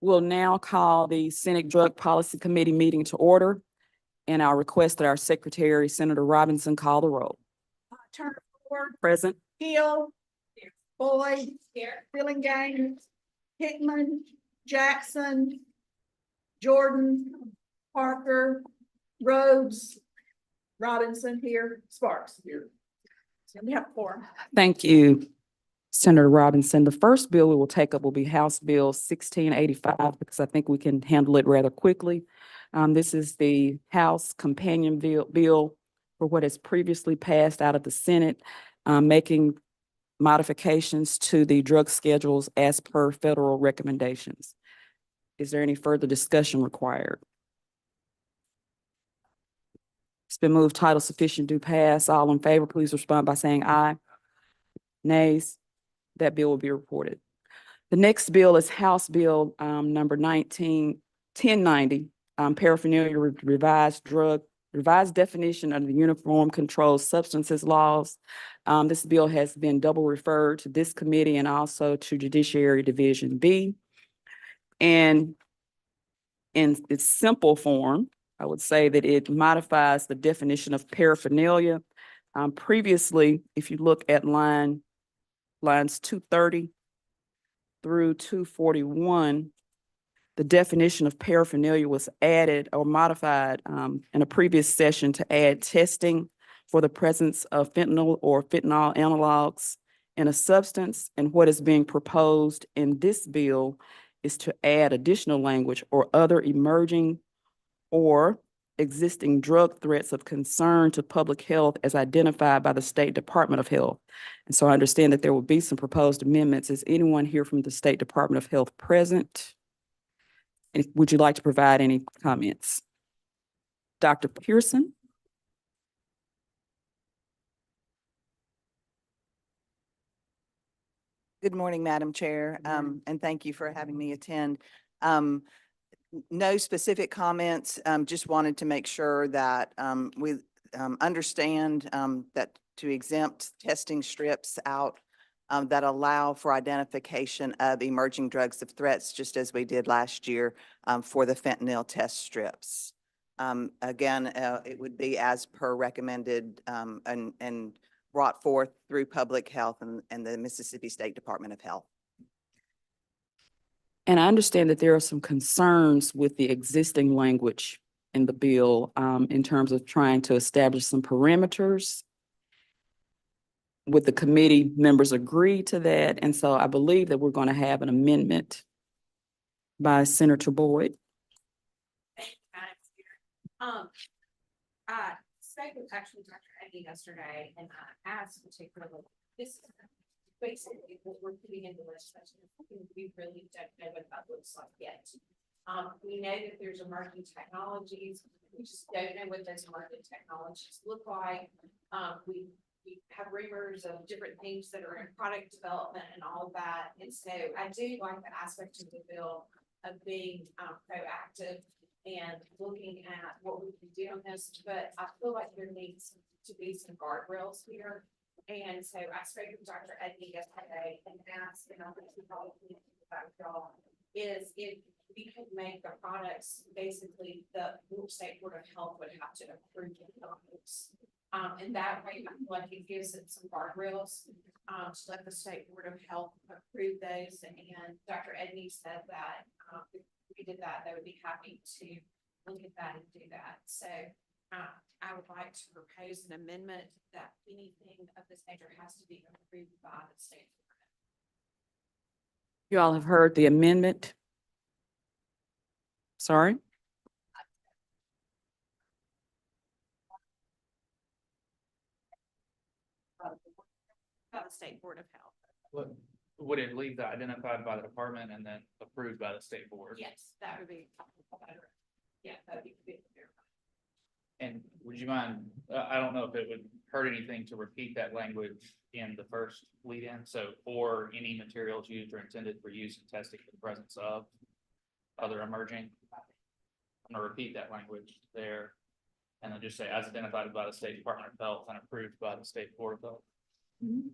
We'll now call the Senate Drug Policy Committee meeting to order, and I'll request that our Secretary, Senator Robinson, call the roll. Turner Ford, Present. Hill, Boyd, Fillingham, Hickman, Jackson, Jordan, Parker, Rhodes, Robinson here, Sparks here. So we have four. Thank you, Senator Robinson. The first bill we will take up will be House Bill 1685, because I think we can handle it rather quickly. This is the House companion bill for what has previously passed out of the Senate, making modifications to the drug schedules as per federal recommendations. Is there any further discussion required? It's been moved title sufficient do pass. All in favor, please respond by saying aye. Nays. That bill will be reported. The next bill is House Bill number 1090, paraphernalia revised definition of the Uniform Controlled Substances Laws. This bill has been double referred to this committee and also to Judiciary Division B. And in its simple form, I would say that it modifies the definition of paraphernalia. Previously, if you look at lines 230 through 241, the definition of paraphernalia was added or modified in a previous session to add testing for the presence of fentanyl or fentanyl analogs in a substance. And what is being proposed in this bill is to add additional language or other emerging or existing drug threats of concern to public health as identified by the State Department of Health. And so I understand that there will be some proposed amendments. Is anyone here from the State Department of Health present? And would you like to provide any comments? Dr. Pearson? Good morning, Madam Chair, and thank you for having me attend. No specific comments, just wanted to make sure that we understand that to exempt testing strips out that allow for identification of emerging drugs of threats, just as we did last year for the fentanyl test strips. Again, it would be as per recommended and brought forth through Public Health and the Mississippi State Department of Health. And I understand that there are some concerns with the existing language in the bill in terms of trying to establish some parameters. Would the committee members agree to that? And so I believe that we're going to have an amendment by Senator Boyd. I spoke with actually Dr. Eddie yesterday, and I asked particularly, this is basically what we're putting into legislation. We really don't know what that looks like yet. We know that there's emerging technologies. We just don't know what those emerging technologies look like. We have rumors of different things that are in product development and all of that. And so I do like the aspect of the bill of being proactive and looking at what we can do on this, but I feel like there needs to be some guardrails here. And so I spoke with Dr. Edney yesterday and asked, and I think we probably need to think about y'all, is if we could make the products, basically the State Board of Health would have to approve the products. And that way, I feel like it gives it some guardrails to let the State Board of Health approve those. And Dr. Edney said that if we did that, they would be happy to look at that and do that. So I would like to propose an amendment that anything of this nature has to be approved by the State Board. You all have heard the amendment. Sorry. By the State Board of Health. Would it leave the identified by the department and then approved by the state board? Yes, that would be better. Yeah, that would be good. And would you mind, I don't know if it would hurt anything to repeat that language in the first lead in. So, or any materials used or intended for use in testing for the presence of other emerging. I'm gonna repeat that language there. And then just say as identified by the State Department of Health and approved by the State Board of Health. Mm-hmm.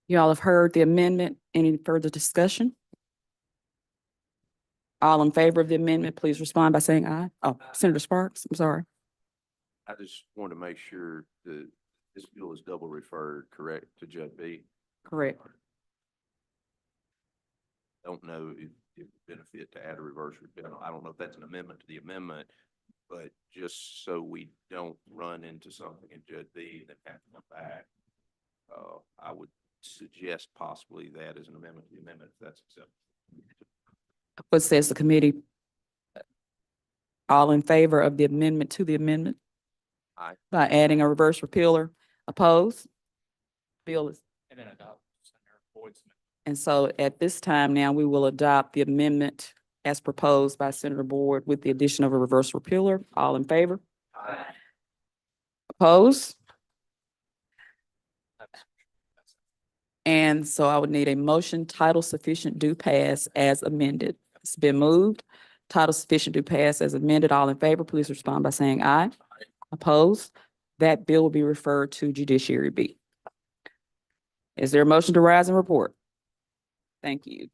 You all have heard the amendment. Any further discussion? All in favor of the amendment, please respond by saying aye. Oh, Senator Sparks, I'm sorry. I just want to make sure that this bill is double referred, correct, to Judge B? Correct. Don't know if it would benefit to add a reverse repeal. I don't know if that's an amendment to the amendment, but just so we don't run into something in Judge B and then have to come back, I would suggest possibly that as an amendment to the amendment, if that's acceptable. What says the committee? All in favor of the amendment to the amendment? Aye. By adding a reverse repealer, opposed? Bill is, And then adopt Senator Boyd's amendment. and so at this time now, we will adopt the amendment as proposed by Senator Boyd with the addition of a reverse repealer. All in favor? Aye. Opposed? And so I would need a motion, title sufficient do pass as amended. It's been moved. Title sufficient do pass as amended. All in favor, please respond by saying aye. Opposed? That bill will be referred to Judiciary B. Is there a motion to rise and report? Thank you.